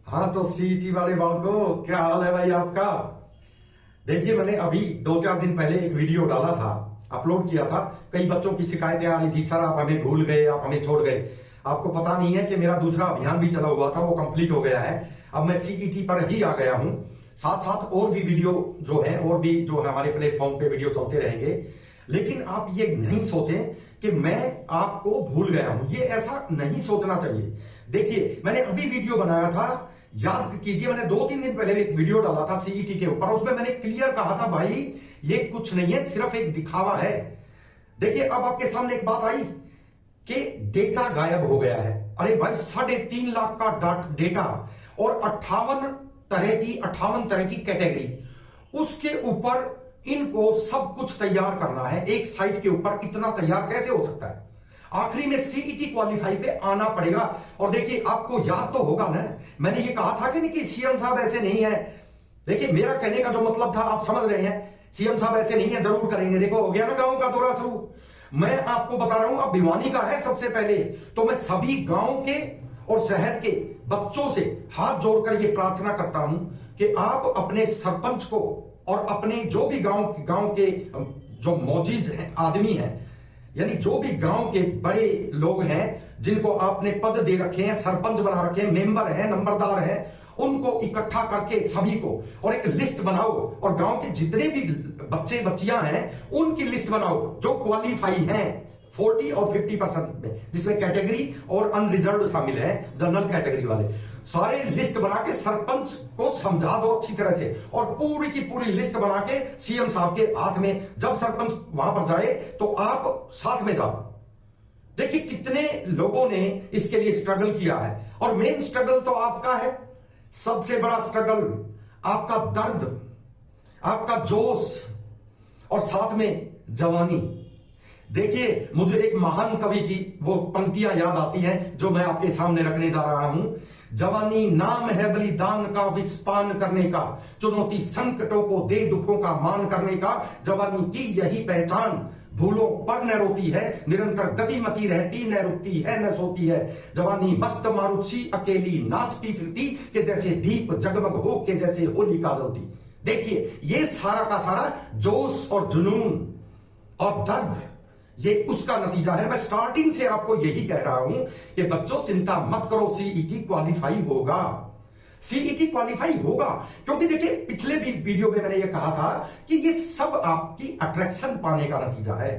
हाँ तो सीईटी वाले बालको, क्या हाल है भाई आपका। देखिए, मैंने अभी 2-4 दिन पहले एक वीडियो डाला था, अपलोड किया था। कई बच्चों की शिकायतें आ रही थी, सर आप हमें भूल गए, आप हमें छोड़ गए। आपको पता नहीं है कि मेरा दूसरा अभियान भी चला हुआ था, वो कंप्लीट हो गया है। अब मैं सीईटी पर ही आ गया हूं। साथ साथ और भी वीडियो जो है, और भी जो है हमारे प्लेटफॉर्म पे वीडियो चलते रहेंगे। लेकिन आप ये नहीं सोचें कि मैं आपको भूल गया हूं, ये ऐसा नहीं सोचना चाहिए। देखिए, मैंने अभी वीडियो बनाया था, याद कीजिए, मैंने 2-3 दिन पहले एक वीडियो डाला था सीईटी के ऊपर। उसमें मैंने क्लियर कहा था, भाई ये कुछ नहीं है, सिर्फ एक दिखावा है। देखिए, अब आपके सामने एक बात आई कि डेटा गायब हो गया है। अरे भाई, 3.5 लाख का डेटा और 58 तरह की कैटेगरी, उसके ऊपर इनको सब कुछ तैयार करना है। एक साइट के ऊपर इतना तैयार कैसे हो सकता है। आखिरी में सीईटी क्वालिफाई पे आना पड़ेगा। और देखिए, आपको याद तो होगा ना, मैंने ये कहा था कि नहीं कि सीएम साहब ऐसे नहीं है। देखिए, मेरा कहने का जो मतलब था आप समझ रहे हैं, सीएम साहब ऐसे नहीं है, जरूर करेंगे। देखो, हो गया ना गांव का दौरा शुरू। मैं आपको बता रहा हूं, अब भिवानी का है सबसे पहले, तो मैं सभी गांव के और शहर के बच्चों से हाथ जोड़कर यह प्रार्थना करता हूं कि आप अपने सरपंच को और अपने जो भी गांव के जो मौजूद आदमी हैं, यानी जो भी गांव के बड़े लोग हैं जिनको आपने पद दे रखे हैं, सरपंच बना रखे हैं, मेंबर हैं, नंबरदार हैं, उनको इकट्ठा करके सभी को और एक लिस्ट बनाओ। और गांव के जितने भी बच्चे बच्चियां हैं उनकी लिस्ट बनाओ जो क्वालिफाई हैं 40 और 50% में, जिसमें कैटेगरी और अनरिजर्व शामिल है, जनरल कैटेगरी वाले। सारे लिस्ट बना के सरपंच को समझा दो अच्छी तरह से, और पूरी की पूरी लिस्ट बना के सीएम साहब के हाथ में, जब सरपंच वहां पर जाए तो आप साथ में जाओ। देखिए, कितने लोगों ने इसके लिए स्ट्रगल किया है, और मेन स्ट्रगल तो आपका है। सबसे बड़ा स्ट्रगल आपका दर्द, आपका जोश, और साथ में जवानी। देखिए, मुझे एक महान कवि की वो पंक्तियां याद आती हैं जो मैं आपके सामने रखने जा रहा हूं। जवानी नाम है बलिदान का, विस्पान करने का, चुनौती संकटों को दे दुखों का मान करने का। जवानी की यही पहचान, भूलों पर न रोती है, निरंतर गतिमती रहती, न रुकती है न सोती है। जवानी मस्त मारुति अकेली नाचती फिरती, के जैसे दीप जगमग हो, के जैसे होलिका जलती। देखिए, ये सारा का सारा जोश और जुनून और दर्द, ये उसका नतीजा है। मैं स्टार्टिंग से आपको यही कह रहा हूं कि बच्चों चिंता मत करो, सीईटी क्वालिफाई होगा, सीईटी क्वालिफाई होगा। क्योंकि देखिए, पिछले भी वीडियो में मैंने ये कहा था कि ये सब आपकी अट्रैक्शन पाने का नतीजा है।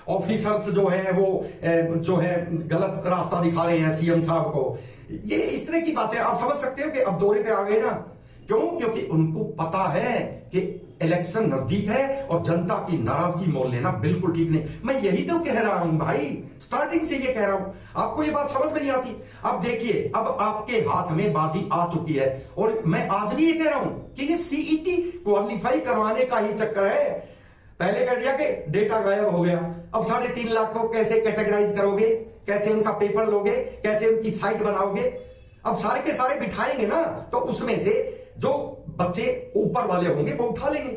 ऑफिसर्स जो है वो जो है गलत रास्ता दिखा रहे हैं सीएम साहब को, ये इस तरह की बातें आप समझ सकते हो कि अब दौरे पे आ गए ना। क्यों? क्योंकि उनको पता है कि इलेक्शन नजदीक है और जनता की नाराजगी मोल लेना बिल्कुल ठीक नहीं। मैं यही तो कह रहा हूं भाई, स्टार्टिंग से ये कह रहा हूं, आपको ये बात समझ में नहीं आती। अब देखिए, अब आपके हाथ में बाजी आ चुकी है, और मैं आज भी ये कह रहा हूं कि ये सीईटी क्वालिफाई करवाने का ही चक्कर है। पहले कह दिया कि डेटा गायब हो गया, अब 3.5 लाख को कैसे कैटेगराइज करोगे, कैसे उनका पेपर लोगे, कैसे उनकी साइट बनाओगे। अब सारे के सारे बिठाएंगे ना, तो उसमें से जो बच्चे ऊपर वाले होंगे वो उठा लेंगे।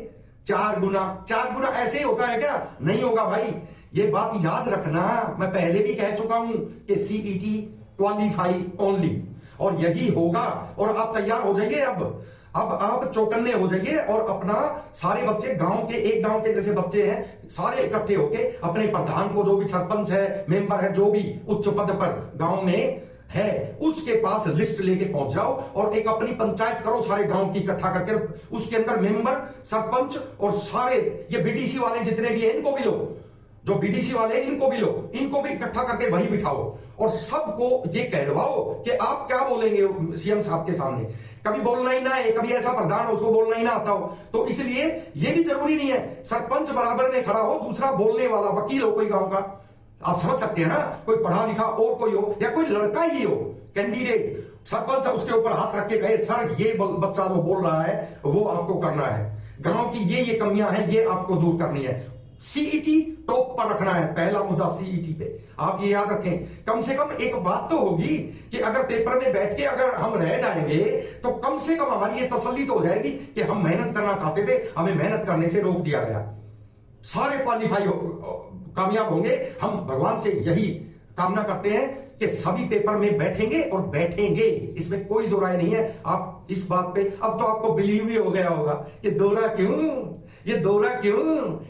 4 गुना ऐसे ही होता है क्या? नहीं होगा भाई, ये बात याद रखना। मैं पहले भी कह चुका हूं कि सीईटी क्वालिफाई ओनली, और यही होगा। और आप तैयार हो जाइए, अब आप चौकन्ने हो जाइए, और अपना सारे बच्चे एक गांव के जैसे बच्चे हैं, सारे इकट्ठे होके अपने प्रधान को, जो भी सरपंच है, मेंबर है, जो भी उच्च पद पर गांव में है, उसके पास लिस्ट लेके पहुंच जाओ, और एक अपनी पंचायत करो सारे गांव की इकट्ठा करके। उसके अंदर मेंबर, सरपंच और सारे ये बीडीसी वाले जितने भी हैं इनको भी लो, जो बीडीसी वाले इनको भी लो, इनको भी इकट्ठा करके वही बिठाओ, और सबको ये कहलवाओ कि आप क्या बोलेंगे सीएम साहब के सामने। कभी बोलना ही ना है, कभी ऐसा प्रधान उसको बोलना ही ना आता हो, तो इसलिए ये भी जरूरी नहीं है सरपंच बराबर में खड़ा हो, दूसरा बोलने वाला वकील हो कोई गांव का। आप समझ सकते हैं ना, कोई पढ़ा लिखा और कोई हो, या कोई लड़का ही हो कैंडिडेट, सरपंच उसके ऊपर हाथ रख के कहे, सर ये बच्चा जो बोल रहा है वो आपको करना है, गांव की ये कमियां हैं, ये आपको दूर करनी है। सीईटी टॉप पर रखना है, पहला मुद्दा सीईटी पे। आप ये याद रखें। कम से कम एक बात तो होगी कि अगर पेपर में बैठ के अगर हम रह जाएंगे तो कम से कम हमारी ये तसल्ली तो हो जाएगी कि हम मेहनत करना चाहते थे, हमें मेहनत करने से रोक दिया गया। सारे क्वालिफाई कामयाब होंगे, हम भगवान से यही कामना करते हैं कि सभी पेपर में बैठेंगे और बैठेंगे, इसमें कोई दो राय नहीं है। आप इस बात पे अब तो आपको बिलीव ही हो गया होगा कि दोहरा क्यों, ये दोहरा क्यों,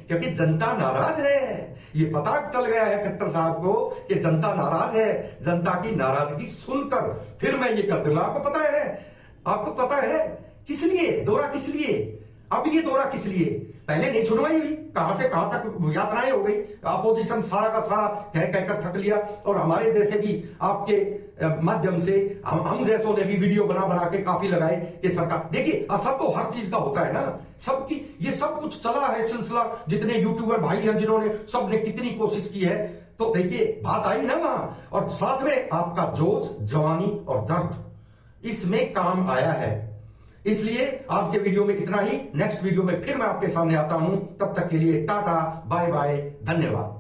क्योंकि जनता नाराज है। ये पता चल गया है खट्टर साहब को कि जनता नाराज है। जनता की नाराजगी सुनकर फिर मैं ये कर दूंगा। आपको पता है, आपको पता है किस लिए दोहरा, किस लिए अब ये दोहरा किस लिए? पहले नहीं सुनवाई हुई, कहां से कहां तक यात्राएं हो गई, अपोजिशन सारा का सारा कह कहकर थक लिया, और हमारे जैसे भी आपके माध्यम से हम जैसों ने भी वीडियो बना बना के काफी लगाए कि सरकार, देखिए असर तो हर चीज का होता है ना, सबकी ये सब कुछ चला है सिलसिला। जितने यूट्यूबर भाई हैं जिन्होंने सबने कितनी कोशिश की है, तो देखिए बात आई ना वहां, और साथ में आपका जोश, जवानी और दर्द इसमें काम आया है। इसलिए आज के वीडियो में इतना ही। नेक्स्ट वीडियो में फिर मैं आपके सामने आता हूं, तब तक के लिए टाटा बाय बाय, धन्यवाद।